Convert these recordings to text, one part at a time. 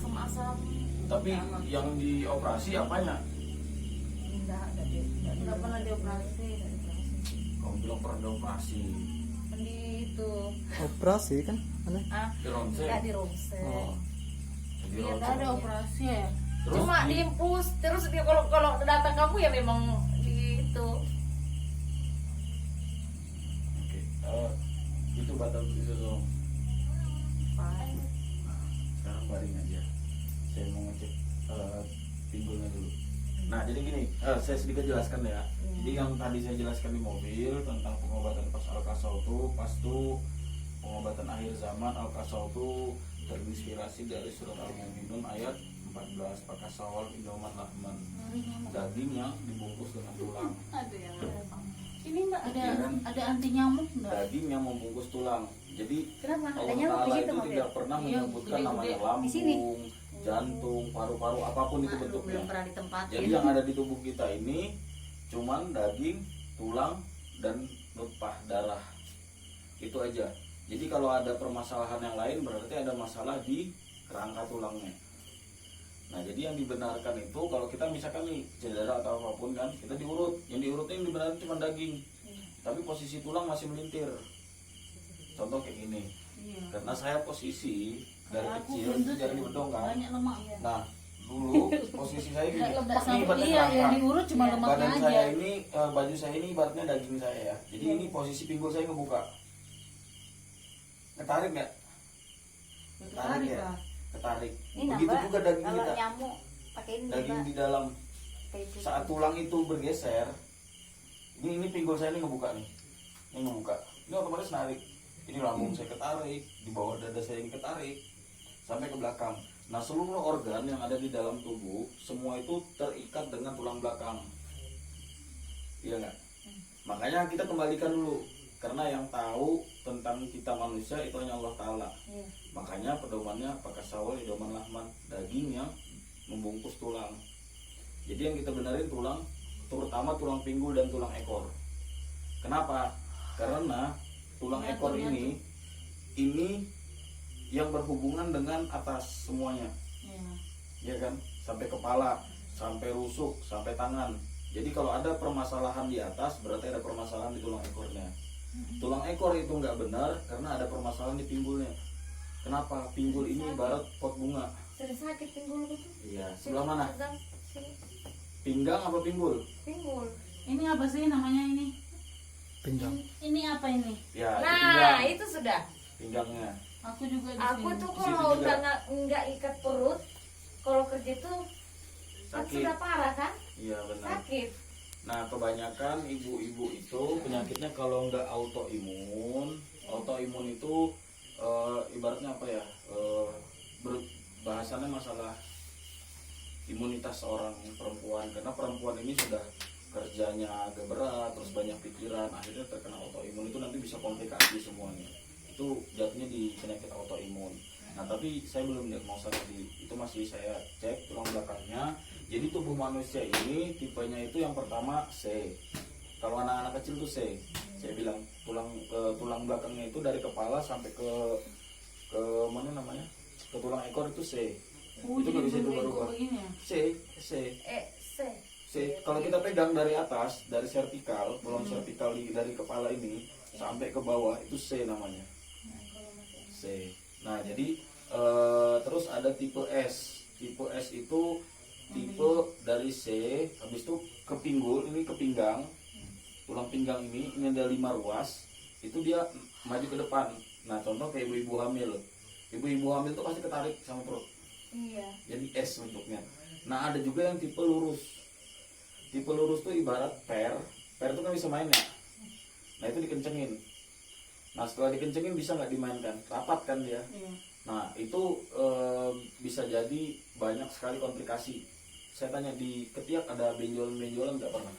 asam-asam. Tapi yang dioperasi apanya? Enggak pernah dioperasi. Kamu bilang pernah dioperasi. Di itu. Operasi kan? Aneh. Di ronsen. Enggak di ronsen. Oh. Di Iya, ronsen. ada operasi ya. Terus Cuma diimpus terus dia kalau datang kamu ya memang di itu. Oke. Itu batal itu dong. Nah, sekarang baring aja. Saya mau ngecek pinggulnya dulu. Nah, jadi gini, saya sedikit jelaskan ya. Jadi yang tadi saya jelaskan di mobil tentang pengobatan pas Al-Kasautu, pas itu pengobatan akhir zaman Al-Kasautu terinspirasi dari surat Al-Mu'minun ayat 14, pakasawal indoman lahman. Dagingnya dibungkus dengan tulang. Ada yang ini enggak Iya kan? ada anti nyamuk enggak? Dagingnya membungkus tulang. Jadi Kenapa? Ada Allah nyamuk Ta'ala begitu itu Mbak? tidak pernah Iya, menyebutkan gede-gede. namanya Di sini. lambung, jantung, paru-paru, apapun itu bentuknya. Belum pernah ditempatin. Jadi yang ada di tubuh kita ini cuman daging, tulang, dan nutfah darah. Itu aja. Jadi kalau ada permasalahan yang lain berarti ada masalah di kerangka tulangnya. Nah, jadi yang dibenarkan itu kalau kita misalkan nih cedera atau apapun kan, kita diurut. Yang diurutnya yang dibenarkan cuma daging. Tapi posisi tulang masih melintir. Contoh kayak gini. Iya. Karena saya posisi dari Aku kecil gendut jadi ya, bedong kan. banyak lemaknya. Nah, dulu posisi saya gini. Ini badan Iya, yang kerangka. diurut cuma lemaknya Badan aja. saya ini, baju saya ini ibaratnya daging saya ya. Jadi ini posisi pinggul saya ngebuka. Ketarik nggak? Ketarik ya? Ketarik. Ini Begitu nambah, juga daging kalau kita. nyamuk pakai ini Daging Mbak. di dalam Kayak gitu. saat tulang itu bergeser. Ini pinggul saya ini ngebuka nih. Ini ngebuka. Ini otomatis narik. Ini lambung saya ketarik, di bawah dada saya ini ketarik sampai ke belakang. Nah, seluruh organ yang ada di dalam tubuh semua itu terikat dengan tulang belakang. Iya nggak? Makanya kita kembalikan dulu, karena yang tahu tentang kita manusia itu hanya Allah Ta'ala. Iya. Makanya pedomannya pakai sawal idoman lahman, daging yang membungkus tulang. Jadi yang kita benerin tulang, terutama tulang pinggul dan tulang ekor. Kenapa? Karena tulang ekor ini yang berhubungan dengan atas semuanya. Iya. Ya kan, sampai kepala, sampai rusuk, sampai tangan. Jadi kalau ada permasalahan di atas berarti ada permasalahan di tulang ekornya. Tulang ekor itu nggak benar karena ada permasalahan di pinggulnya. Kenapa? Pinggul ini ibarat pot bunga. Sering sakit pinggulku tuh. Iya, sebelah mana? Sini. Pinggang apa pinggul? Pinggul. Ini apa sih namanya ini? Pinggang. Ini apa ini? Ya, itu Nah, pinggang. itu sudah. Pinggangnya. Aku juga di Aku sini. tuh Di situ kalau juga. nggak ikat perut, kalau kerja tuh kan Sakit. sudah parah kan? Iya benar. Sakit. Nah, kebanyakan ibu-ibu itu penyakitnya kalau nggak autoimun itu ibaratnya apa ya? Bahasannya masalah imunitas seorang perempuan, karena perempuan ini sudah kerjanya agak berat, terus banyak pikiran, akhirnya terkena autoimun itu nanti bisa komplikasi semuanya. Itu jatuhnya di penyakit autoimun. Nah, tapi saya belum diagnosa tadi, itu masih saya cek tulang belakangnya. Jadi tubuh manusia ini tipenya itu yang pertama C. Kalau anak-anak kecil tuh C. Saya bilang tulang belakangnya itu dari kepala sampai ke mana namanya? Ke tulang ekor itu C. Itu nggak bisa dirubah-rubah. Begini ya? C. C. C. Kalau kita pegang dari atas, dari vertikal, bolong vertikal dari kepala ini sampai ke bawah itu C namanya. C. Nah, jadi terus ada tipe S. Tipe S itu tipe dari C, habis itu ke pinggul, ini ke pinggang. Tulang pinggang ini ada 5 ruas. Itu dia maju ke depan. Nah, contoh kayak ibu-ibu hamil. Ibu-ibu hamil itu pasti ketarik sama perut. Iya. Jadi S bentuknya. Nah, ada juga yang tipe lurus. Tipe lurus tuh ibarat per itu kan bisa main ya. Nah, itu dikencengin. Nah, setelah dikencengin bisa nggak dimainkan? Rapat kan dia. Iya. Nah, itu bisa jadi banyak sekali komplikasi. Saya tanya di ketiak ada benjolan-benjolan nggak pernah?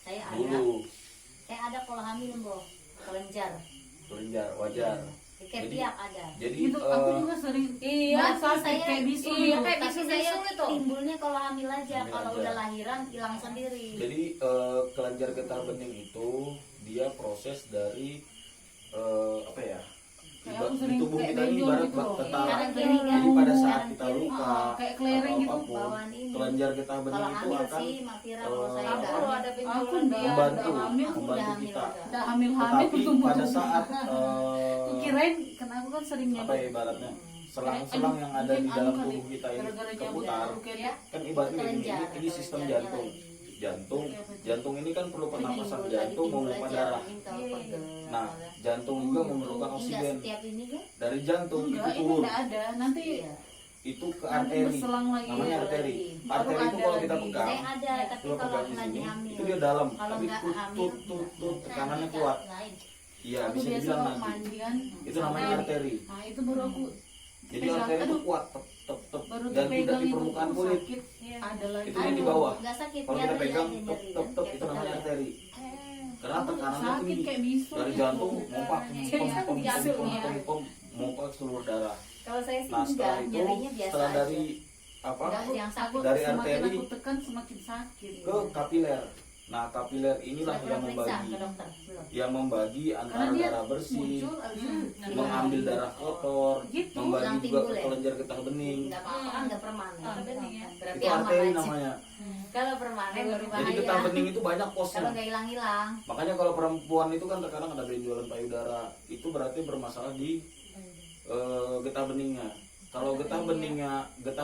Saya ada. Dulu Saya ada kalau hamil, Bo. Kelenjar. kelenjar wajar. Di ketiak ada. Jadi Itu aku juga sering Iya, merasa saya kayak bisul. iya, gitu. kayak Tapi bisul saya itu. timbulnya kalau hamil aja, Hamil kalau aja. udah lahiran hilang sendiri. Jadi kelenjar getah bening itu dia proses dari apa ya? Kayak aku Di sering tubuh kayak kita ini benjol ibarat gitu loh. tentara. Kanan kiri kan. Jadi pada saat Kanan kita kiri. kayak kelereng atau gitu, apapun, bawaan ini. kelenjar getah bening Kalau itu hamil akan sih Mafira kalau saya eh, udah Kalau hamil. ada Aku benjolan udah membantu hamil, aku udah membantu hamil kita. udah. udah hamil-hamil Tetapi tumbuh pada saat Aku kirain karena aku kan sering apa ya ibaratnya selang-selang yang ada di dalam tubuh kita ini berputar, Ya. kan ibaratnya begini, Kelenjar, ini sistem kelenjarnya jantung. lagi. Jantung ini kan perlu pernapasan Timbul jantung timbul memompa aja, darah. ini kalau pegel. Nah, jantung juga memerlukan Enggak oksigen. setiap ini kan? Dari jantung enggak, itu ini turun, enggak ada. Nanti Iya. itu ke nanti arteri. berselang lagi. Namanya arteri. Baru Arteri itu ada kalau kita lagi. pegang, Saya ada, tapi kalau kalau pegang di lagi sini, hamil. itu dia dalam, Kalau tapi nggak tut hamil, tekanannya nggak, kuat. lain. Iya, Aku bisa biasa dibilang kalau nanti. mandi kan. Itu namanya sampai- arteri. Nah, itu baru aku Jadi pegang. arteri itu Aduh, kuat, baru dan tidak dipegang di itu permukaan tuh kulit. sakit. Iya. Ada lagi. Itu yang di bawah. Nggak sakit, Kalau kita nyeri pegang, aja, nyeri kan, itu kayak namanya pegel. arteri. Karena Aku tekanannya sakit tinggi. kayak bisul Dari gitu. jantung mompak, Jadi kan bisul ya. mompa ke seluruh darah. Kalau saya sih Nah enggak, setelah itu, nyerinya biasa setelah aja. dari apa Enggak yang sakit. dari Semakin arteri aku tekan semakin sakit. ke kapiler. Nah kapiler inilah Sudah yang pernah periksa membagi, ke dokter? Belum. yang membagi Karena antara dia darah bersih, muncul abis itu hilang. mengambil darah kotor, Gitu, membagi yang juga timbul ke ya? kelenjar getah bening. Enggak apa-apa kan enggak permanen. bening ya. Berarti Itu aman arteri aja. namanya. Kalau permanen baru Jadi bahaya. getah bening itu banyak Kalau posnya. nggak hilang-hilang. Makanya kalau perempuan itu kan terkadang ada benjolan payudara, itu berarti bermasalah di getah beningnya. Kalau getah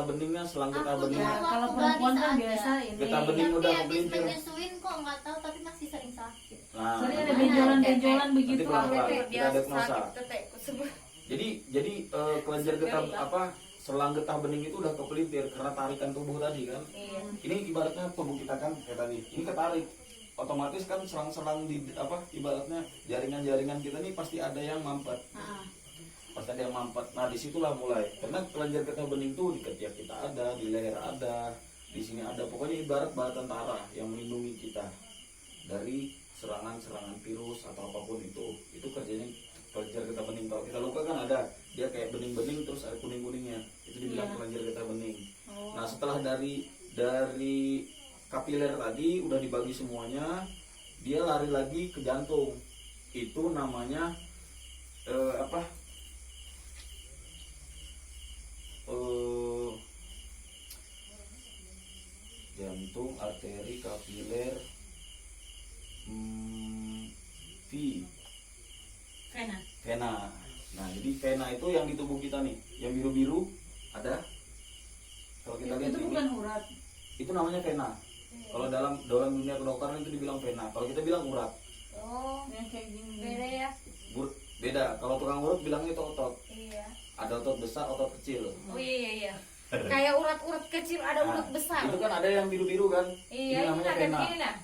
beningnya selang getah Aku bening, dulu Kalau waktu perempuan gadis kan ada. biasa ini. getah bening Tapi udah habis kepelintir. menyusuin kok nggak tahu tapi masih sering sakit. Nah, Sering ada nanti benjolan-benjolan begitu. pelan-pelan kita Biasa diagnosa. sakit tetekku sebut. Jadi kelenjar getah apa selang getah bening itu udah kepelintir karena tarikan tubuh tadi kan. Iya. Ini ibaratnya tubuh kita kan kayak tadi, ini ketarik. Otomatis kan selang-selang di apa ibaratnya jaringan-jaringan kita nih pasti ada yang mampet. Heeh. Pasti ada yang mampet. Nah disitulah mulai. Karena kelenjar getah bening itu di ketiak kita ada, di leher ada, di sini ada. Pokoknya ibarat bala tentara yang melindungi kita dari serangan-serangan virus atau apapun itu. Itu kerjanya kelenjar getah bening. Kalau kita luka kan ada, dia kayak bening-bening terus ada kuning-kuningnya. Itu dibilang kelenjar getah bening. Nah setelah dari kapiler tadi udah dibagi semuanya, dia lari lagi ke jantung. Itu namanya apa? Jantung, arteri, kapiler, vena. Nah, jadi vena itu yang di tubuh kita nih, yang biru-biru ada. Kalau kita lihat Itu ini, bukan urat. itu namanya vena. Kalau dalam dunia kedokteran itu dibilang vena. Kalau kita bilang urat, Oh, Yang kayak gini. beda ya. beda. Kalau tukang urut bilangnya itu otot. Iya. Ada otot besar, otot kecil. Oh iya. Kayak urat-urat kecil ada urat Nah, besar. itu kan ada yang biru-biru kan? Iya, Ini namanya ada vena. gini nah.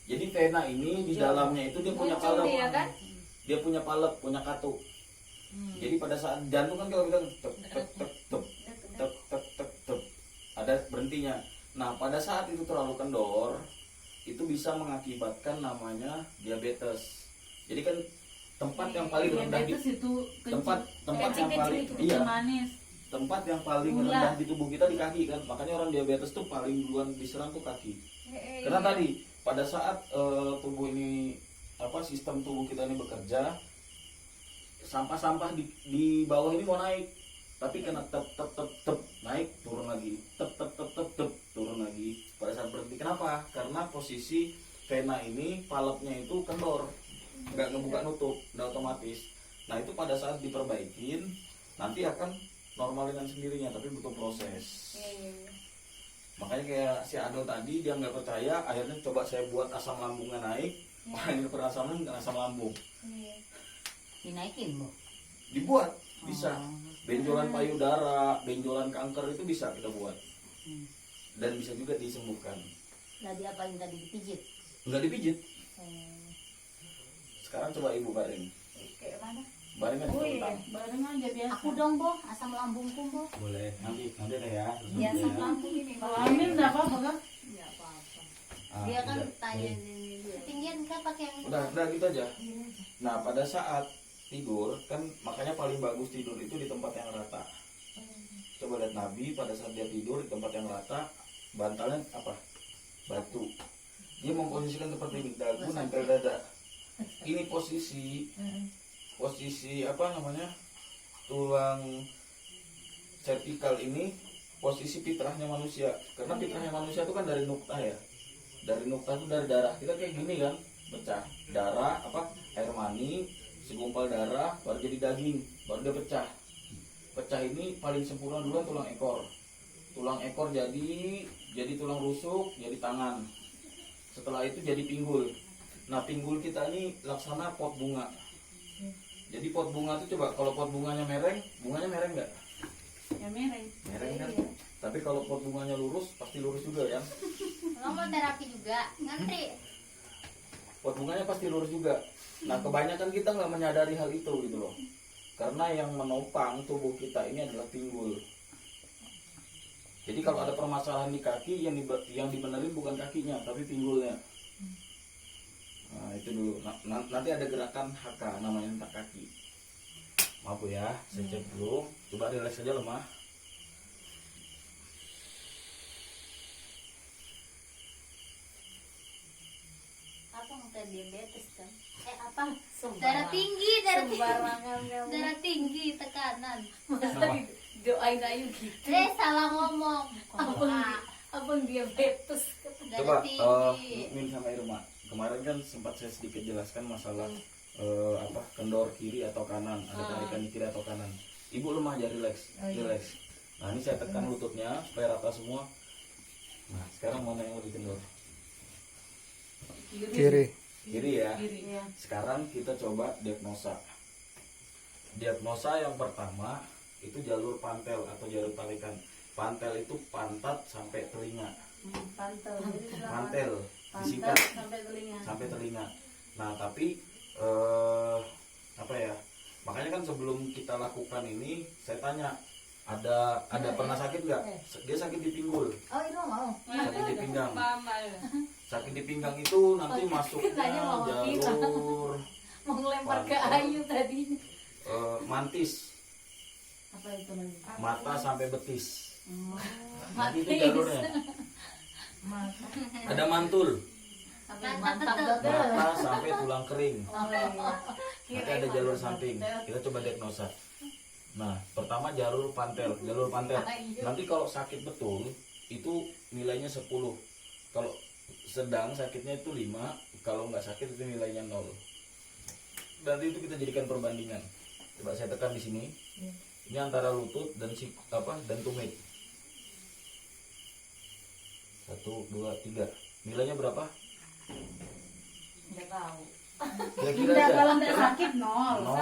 Jadi vena ini di dalamnya itu dia punya Muncul palep. dia kan? Dia punya palep, punya katup. Jadi pada saat jantung kan kalau kita tek tek tek tek tek tek tek tek ada berhentinya. Nah, pada saat itu terlalu kendor, itu bisa mengakibatkan namanya diabetes. Jadi kan tempat yang paling rendah di Diabetes itu tempat yang Kecil-kecil paling itu, iya, manis. tempat yang paling Gula. rendah di tubuh kita di kaki kan. Makanya orang diabetes tuh paling duluan diserang tuh kaki. Karena tadi pada saat tubuh ini apa sistem tubuh kita ini bekerja, sampah-sampah di bawah ini mau naik, tapi kena tep naik turun lagi, tep turun lagi. Pada saat berhenti, kenapa? Karena posisi vena ini palepnya itu kendor, nggak ngebuka nutup, udah otomatis. Nah itu pada saat diperbaikin nanti akan normalinan sendirinya, tapi butuh proses. Makanya kayak si Ado tadi dia nggak percaya, akhirnya coba saya buat asam lambungnya naik, ini perasaannya nggak asam lambung. Dinaikin, Bu. Dibuat bisa, benjolan payudara, benjolan kanker itu bisa kita buat, dan bisa juga disembuhkan. Lah diapain tadi dipijit? Nggak dipijit. Sekarang coba ibu baring, Kayak mana? baring kan Oh, iya. kentang. Bareng aja biasa. Aku dong, Bu, asam lambungku, Bu. Boleh, nanti deh ya. Iya, asam lambung ini. Kalau hamil enggak apa-apa kan? Enggak apa-apa. Ah, Dia kan udah. tanya ini. Ketinggian kan pakai yang Udah gitu aja. Nah pada saat tidur kan makanya paling bagus tidur itu di tempat yang rata. Coba lihat Nabi pada saat dia tidur di tempat yang rata, bantalnya apa? Batu. Dia memposisikan seperti ini, dagu nempel dada. Ini posisi apa namanya? Tulang vertikal ini posisi fitrahnya manusia. Karena fitrahnya manusia itu kan dari nuktah ya. Dari nuktah itu dari darah. Kita kayak gini kan, pecah. Darah air mani, segumpal darah baru jadi daging, baru dia pecah. Pecah ini paling sempurna dulu tulang ekor. Tulang ekor jadi tulang rusuk, jadi tangan. Setelah itu jadi pinggul. Nah, pinggul kita ini laksana pot bunga. Jadi pot bunga itu coba kalau pot bunganya mereng nggak? Ya mereng. Mereng kan? Tapi kalau pot bunganya lurus, pasti lurus juga ya. Lo mau terapi juga, ngantri. Pot bunganya pasti lurus juga. Nah, kebanyakan kita nggak menyadari hal itu gitu loh. Karena yang menopang tubuh kita ini adalah pinggul. Jadi kalau ada permasalahan di kaki, yang dibenerin bukan kakinya, tapi pinggulnya. Nah, itu dulu. Nanti ada gerakan HK namanya hentak kaki. Maaf Bu ya, saya cek dulu. Coba relax saja lemah. Apa nggak diabetes kan? Apa? Darah tinggi, darah tinggi, tekanan. Masa doain ayu gitu. Salah ngomong. Abang diabetes. Coba Darah tinggi. Min sama Irma. Kemarin kan sempat saya sedikit jelaskan masalah kendor kiri atau kanan, ada tarikan di kiri atau kanan. Ibu lemah aja, relax. Nah, ini saya tekan lututnya supaya rata semua. Nah, sekarang mana yang lebih kendor? Kiri. Kiri ya. Sekarang kita coba diagnosa. Diagnosa yang pertama itu jalur pantel atau jalur tarikan. Pantel itu pantat sampai telinga. Pantel disingkat sampai telinga. Nah, tapi makanya kan sebelum kita lakukan ini saya tanya, ada pernah sakit nggak? Dia sakit di pinggul. Oh, itu mau. Sakit di pinggang. Sakit di pinggang itu nanti masuknya jalur Mau ngelempar ke ayu tadinya. mantis, Apa itu lagi? mata sampai betis. Nanti itu jalurnya. Ada mantul, Mantap mata sampai tulang kering. Nanti Kiri ada jalur samping. Kita coba diagnosa. Nah, pertama jalur pantel. Nanti kalau sakit betul itu nilainya 10. Kalau sedang sakitnya itu 5, kalau nggak sakit itu nilainya 0. Nanti itu kita jadikan perbandingan. Coba saya tekan di sini. Ini antara lutut dan dan tumit. 1, 2, 3. Nilainya berapa? Nggak tahu. Kira-kira Tidak, aja. kalau tidak sakit nol. Nol.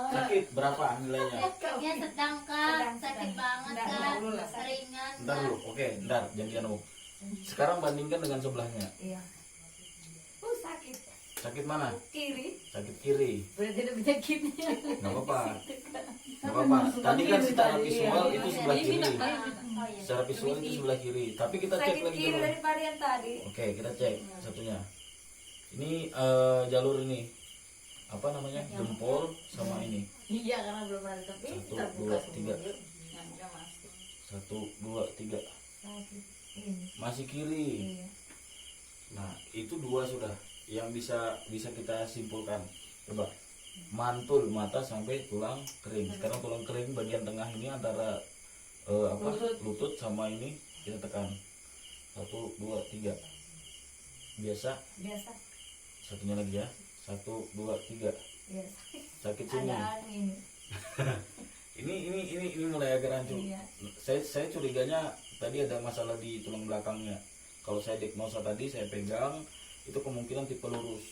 Sakit berapa nilainya? Ya sedang kan, sakit banget kan, ringan Ntar kan. dulu, oke, ntar jangan dulu. Sekarang bandingkan dengan sebelahnya. Iya. Sakit. Sakit mana? Kiri. Sakit kiri. Berarti ada penyakitnya. Nggak apa-apa. Nggak apa-apa. Tadi kan secara visual itu sebelah kiri. Oh, iya. Secara visual itu sebelah kiri. Tapi kita cek Sakit lagi kiri dulu. dari varian tadi. Oke, kita cek satunya. Ini jalur ini apa namanya? Jempol sama ini. Iya, karena belum ada tapi 1, kita buka 2, 3. semua. Nggak masuk. 1, 2, 3. Sakit. Ini. Masih kiri. Iya. Nah, itu 2 sudah yang bisa kita simpulkan. Coba mantul mata sampai tulang kering. Sekarang tulang kering bagian tengah ini antara lutut sama ini kita tekan. 1, 2, 3. Biasa. Satunya lagi ya. 1, 2, 3. Iya. Sakit sini. Ada ini. Ini mulai agak rancu. Iya. Saya curiganya tadi ada masalah di tulang belakangnya. Kalau saya diagnosa tadi saya pegang itu kemungkinan tipe lurus.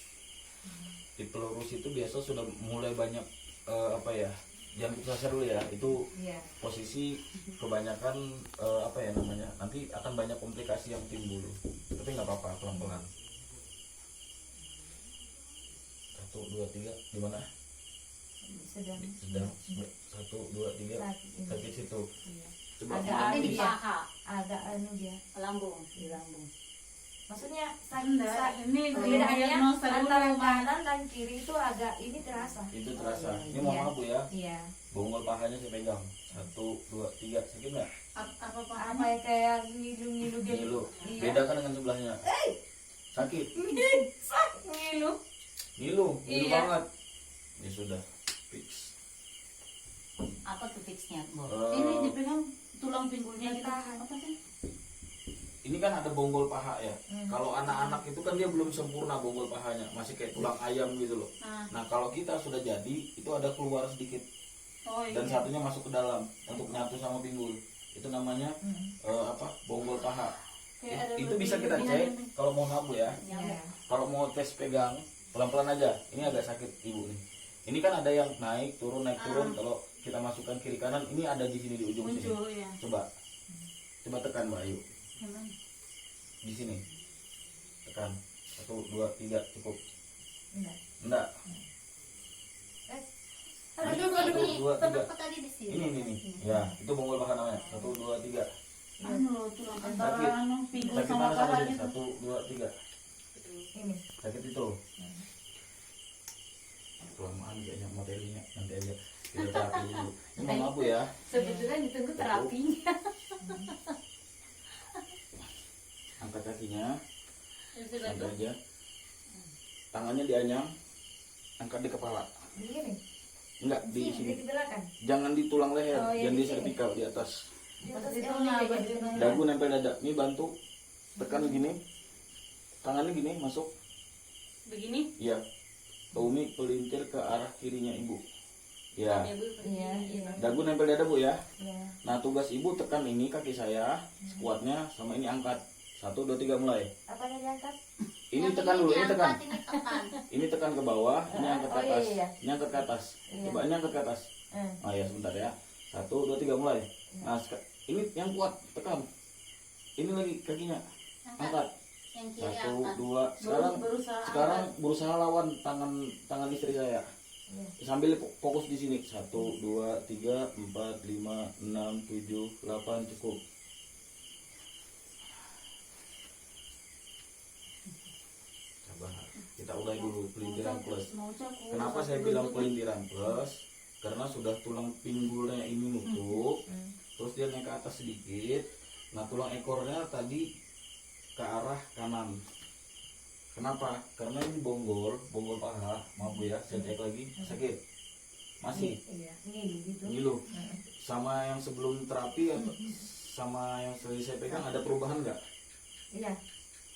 Tipe lurus itu biasa sudah mulai banyak jangan putus asa dulu ya. Itu Iya. posisi kebanyakan nanti akan banyak komplikasi yang timbul. Tapi nggak apa-apa, pelan-pelan. 1, 2, 3 di mana? Sedang. 1, 2, 3 sakit situ. Iya. Coba Ada di mantis. paha. Agak dia. Lambung. Di lambung. Maksudnya Enggak, ini bedanya diagnosa dulu, antara Mas. kanan dan kiri itu agak ini terasa. Itu terasa. Ini mohon maaf Bu ya. Iya. Bonggol pahanya saya pegang. 1, 2, 3 sakit nggak? Apa Apa ya kayak ngilu-ngilu gitu. Ngilu. Iya. Bedakan dengan sebelahnya. Sakit. Ngilu. Ngilu Iya. banget. Ya sudah. Fix. Apa tuh fixnya, Bu? Eh, Ini dipegang tulang tulang pinggulnya gitu. Apa sih? Ini kan ada bonggol paha ya. Kalau anak-anak itu kan dia belum sempurna bonggol pahanya, masih kayak tulang ayam gitu loh. Nah kalau kita sudah jadi, itu ada keluar sedikit Oh iya. dan satunya masuk ke dalam untuk nyatu sama pinggul. Itu namanya bonggol paha. Kayak ada Itu bisa kita cek kalau mau nabu ya. Iya. Kalau mau tes pegang pelan-pelan aja. Ini agak sakit ibu nih. Ini kan ada yang naik turun. Kalau kita masukkan kiri kanan, ini ada di sini di ujung sini. Muncul ya. Coba tekan Mbak Ayu. Gimana? Di sini tekan 1, 2, 3 cukup. Enggak. Aduh, 1, 2, 3. kenapa tadi di sini? Ini. Ya, itu bonggol paha namanya. 1, 2, 3. Anu loh, tulang antara Sakit. anu pinggul Sakit sama mana sama paha ini? gitu. 1, 2, 3. Sakit itu. Kelamaan kayaknya materinya, nanti aja kita terapi dulu. Ini mau ngapu ya. Sebetulnya ditunggu terapinya. Angkat kakinya, angkat aja. Tangannya dianyam, angkat di kepala. Begini. Enggak di sini. Di belakang. Jangan di tulang leher, Oh, iya, jangan di di sini. servikal di atas. Di atas Itu ini nggak kayak begitu. gitu. Dagu nempel dada. Ini bantu tekan gini. Tangannya gini masuk. Begini. Iya. Ke Umi pelintir ke arah kirinya ibu. Ya. Iya, iya. Dagu nempel dada bu ya. Iya. Nah tugas ibu tekan ini kaki saya, squatnya sama ini angkat. 1, 2, 3 mulai. Apanya diangkat? Ini tekan dulu, ini tekan. Ini tekan. Ini tekan ke bawah, ini angkat ke Oh, iya, atas. iya. Ini angkat ke atas. Iya. Coba ini angkat ke atas. Oh ya sebentar ya. 1, 2, 3 mulai. Nah ini yang kuat tekan. Ini lagi kakinya angkat. Yang kiri 1, angkat. 2. Sekarang Berusaha berusaha lawan tangan istri saya. Sambil fokus di sini. 1, 2, 3, 4, 5, 6, 7, 8 cukup. Sabar. Kita udahi dulu pelintiran plus. Kenapa saya bilang pelintiran plus? Karena sudah tulang pinggulnya ini nutup, terus dia naik ke atas sedikit. Nah tulang ekornya tadi ke arah kanan. Kenapa? Karena ini bonggol paha. Maaf Bu ya, saya cek lagi. Sakit? Masih? Iya, ini gitu. Ngilu. Sama yang sebelum terapi atau sama yang saya pegang ada perubahan nggak? Iya.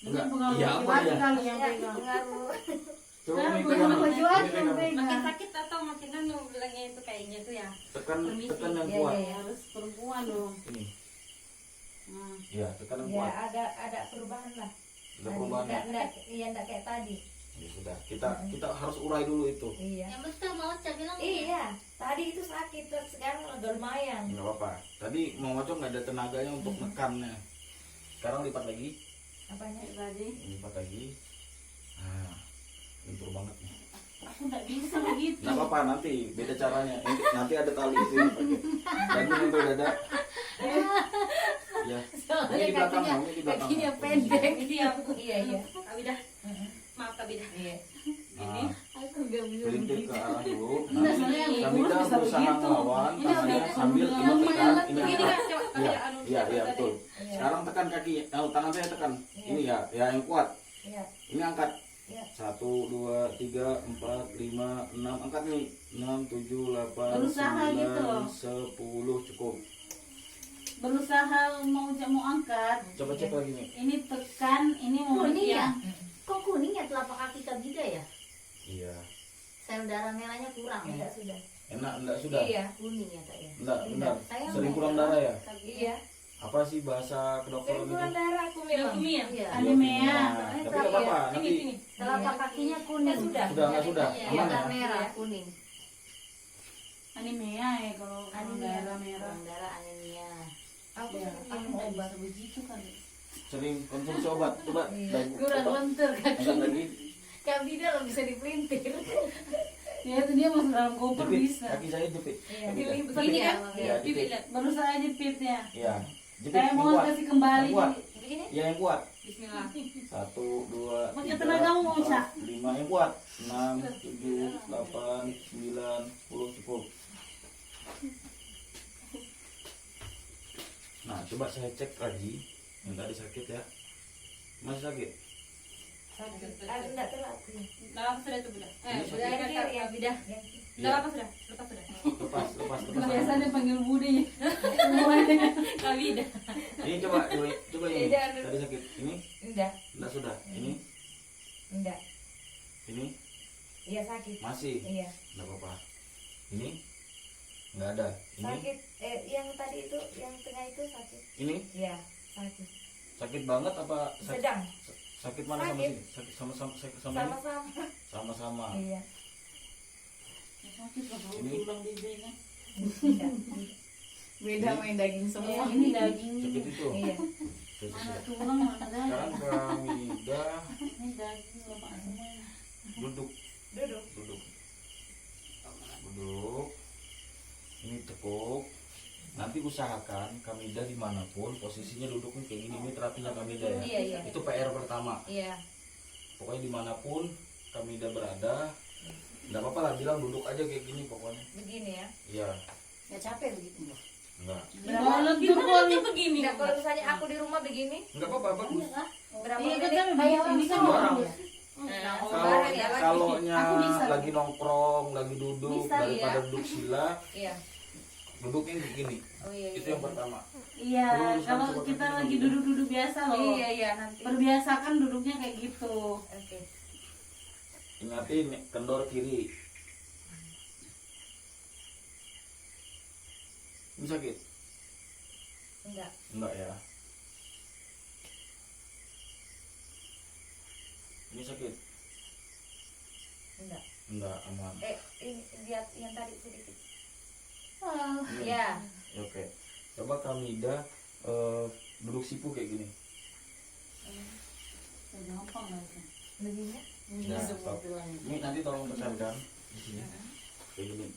Enggak. Pengaruh Iya apa ya? kali yang Ya, pegang. pengaruh. Coba Nah, Umi bukan pegang. baju Umi aja pegang. yang pegang. Makin sakit atau makin anu bilangnya itu kayaknya itu ya. Tekan yang Iya, kuat. iya, iya. Harus perempuan dong. Ini. Nah, Ya, tekan yang Ya, kuat. ada perubahan lah. Ada perubahan. Enggak kayak tadi. Ya sudah, kita harus urai dulu itu. Iya. Yang betul mau saya bilang. Iya, tadi itu sakit, terus sekarang udah lumayan. Enggak apa-apa. Tadi mau ngocok nggak ada tenaganya untuk nekannya. Sekarang lipat lagi. Apanya? tadi Lipat lagi. Nah, lentur banget nih. aku nggak bisa begitu. Nggak apa-apa, nanti beda caranya. Nanti ada tali itu yang pakai. Dagu nempel dada. Ya. Ini di belakang, ini di belakang. Kakinya pendek. Ini ya, Iya, iya. Kabidah. Maaf Kabidah. Iya. Nah, Aku nggak bisa pelintir ke arah dulu. Enggak, soalnya yang Sambil ngurus bisa berusaha begitu. melawan Ini tangannya udah sambil yang ini tekan, ini Begini angkat. kan coba Iya, kayak anu. iya betul. Iya. Sekarang tekan kaki, tangan saya tekan. Ini ya yang kuat. Iya. Ini angkat. Iya. 1, 2, 3, 4, 5, 6. Angkat nih. 6, 7, 8, Berusaha 9, gitu loh. 10 cukup. Berusaha mau angkat. Coba cek lagi nih. Ini tekan, ini mau Kuning ya? yang Kok kuning ya telapak kaki Kabida ya? Iya. Sel darah merahnya kurang ya? Enggak sudah. Enak enggak sudah? Iya. Kuning ya kak ya? Enggak, benar. Saya Sering mau- kurang darah ya? Iya. Apa sih bahasa kedokteran Sering itu? kurang darah aku memang. Leukemia. Iya. Iya, anemia. Tapi enggak apa-apa, Ini nanti sini. Telapak kakinya kuning. Sudah. sudah enggak sudah. Iya, Aman darah ya? merah kuning. anemia ya kalau Anemia. darah merah. Kurang darah anemia. Aku Ya, sering aku minum nggak obat. bisa begitu kali. Sering konsumsi obat. Coba dagu. Kurang Coba. lentur Angkat kaki. lagi. Kabida lo bisa dipelintir. Ya itu dia masuk dalam koper Jepit. bisa. Kaki saya jepit. Iya. Jepit ya? Begini kan? Iya, Bibit jepit. lihat. Berusaha jepitnya. Iya. Jepit Kayak yang mau kuat. kasih kembali. Yang kuat. Begini. Ya yang kuat. Bismillah. 1, 2, Pakai 3, tenagamu, 4, Cak. 5 yang kuat. 6, 7, 8, 9, 10 cukup. Nah, coba saya cek lagi. Yang tadi sakit ya. Masih sakit? Sakit. Ah, enggak terlatih. Nggak apa sudah itu Bunda. Ini Bunda Yang kata kiri, yang bidah. yang Nggak apa sudah. Lepas sudah. Lepas. Biasanya panggil Budi. Nggak bidah. Ini coba ini. Tidak, Tadi sakit. Ini enggak, enggak sudah. Ini enggak. ini Iya sakit. masih. Iya. Enggak apa-apa. Ini enggak ada. Ini Sakit. Yang tadi itu, yang tengah itu sakit. ini Iya, sakit. sakit banget apa Sedang. sakit mana sama Sakit. sini? Sakit sama sakit sama ini? Sama-sama. Sama-sama. Iya. Sakit lah kalau Ini? tulang bibirnya. Enggak. Beda main daging semua. Ini daging. Sakit itu. Iya. Mana tulang mana daging. Sekarang Kamida Ini daging lemak semuanya. duduk. Duduk. Duduk. Ini tekuk. Nanti usahakan Kamida dimanapun posisinya duduknya kayak gini. Ini terapinya Kamida ya. Iya, iya. Itu PR pertama. Iya. Pokoknya dimanapun Kamida berada, nggak apa-apa lah bilang duduk aja kayak gini pokoknya. Begini ya. Iya, Ya capek begitu. enggak. Kalau lentur Gimana nanti kalau begini? Enggak, kalau misalnya aku di rumah begini, Enggak apa-apa, bagus. berapa Iya, menit? kan ini kan Orang. Nah, Kalau bareng ya lagi. kalaunya Aku bisa. lagi nongkrong, lagi duduk, Bisa, daripada iya. duduk sila, Iya. duduknya begini. Oh iya. Itu iya. yang pertama. Iya, Terus, kalau coba kita kasih lagi tahu. duduk-duduk biasa loh. Iya, iya nanti. Perbiasakan duduknya kayak gitu. Oke. Ingatin kendor kiri. Ini sakit? Enggak. Enggak ya. Ini sakit? Enggak. Enggak, aman. Ini lihat yang tadi sedikit. Ini. Ya. Oke. Coba Kamida duduk sipu kayak gini. Gampang lah itu. Begini. Ya, stop. Ini nanti tolong tekankan di sini. Kayak gini.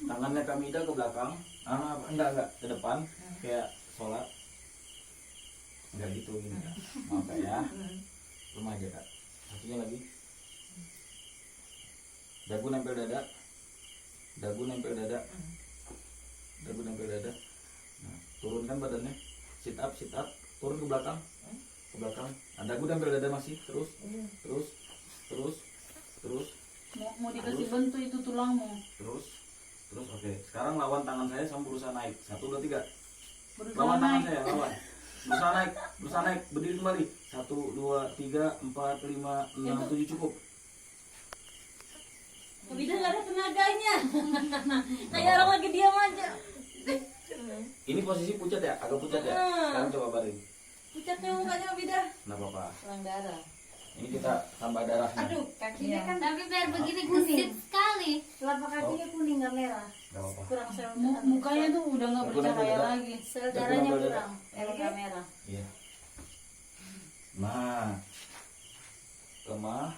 Tangannya Kamida ke belakang. Enggak, ke depan kayak sholat. Enggak gitu gini. Maaf Kak ya. Lemah aja Kak. Satunya lagi. Dagu nempel dada. Dagu nempel dada. Dagu nempel dada. Nah, turunkan badannya. Sit up. Turun ke belakang. Ke belakang. Nah, dagu nempel dada masih. Terus. Mau dikasih bentuk itu tulangmu. Terus. Oke. Sekarang lawan tangan saya sama berusaha naik. 1, 2, 3. Berusaha Lawan tangan naik. saya, lawan. Berusaha naik. Berdiri kembali. 1, 2, 3, 4, 5, 6, 7 cukup. Bidah nggak ada tenaganya. Kayak orang lagi diam aja. Ini posisi pucat ya, agak pucat ya. Sekarang coba baring. Pucatnya mukanya Bidah. Nggak apa-apa. Kurang darah. Ini kita tambah darahnya. Aduh, Kakinya Iya. kan Tapi biar begini gesit sekali. telapak kakinya kuning nggak merah. Nggak apa-apa. Kurang sel Mukanya tuh udah nggak Aku bercahaya nempel lagi. sel darahnya Aku nempel kurang. Nggak merah. Iya. Nah, lemah.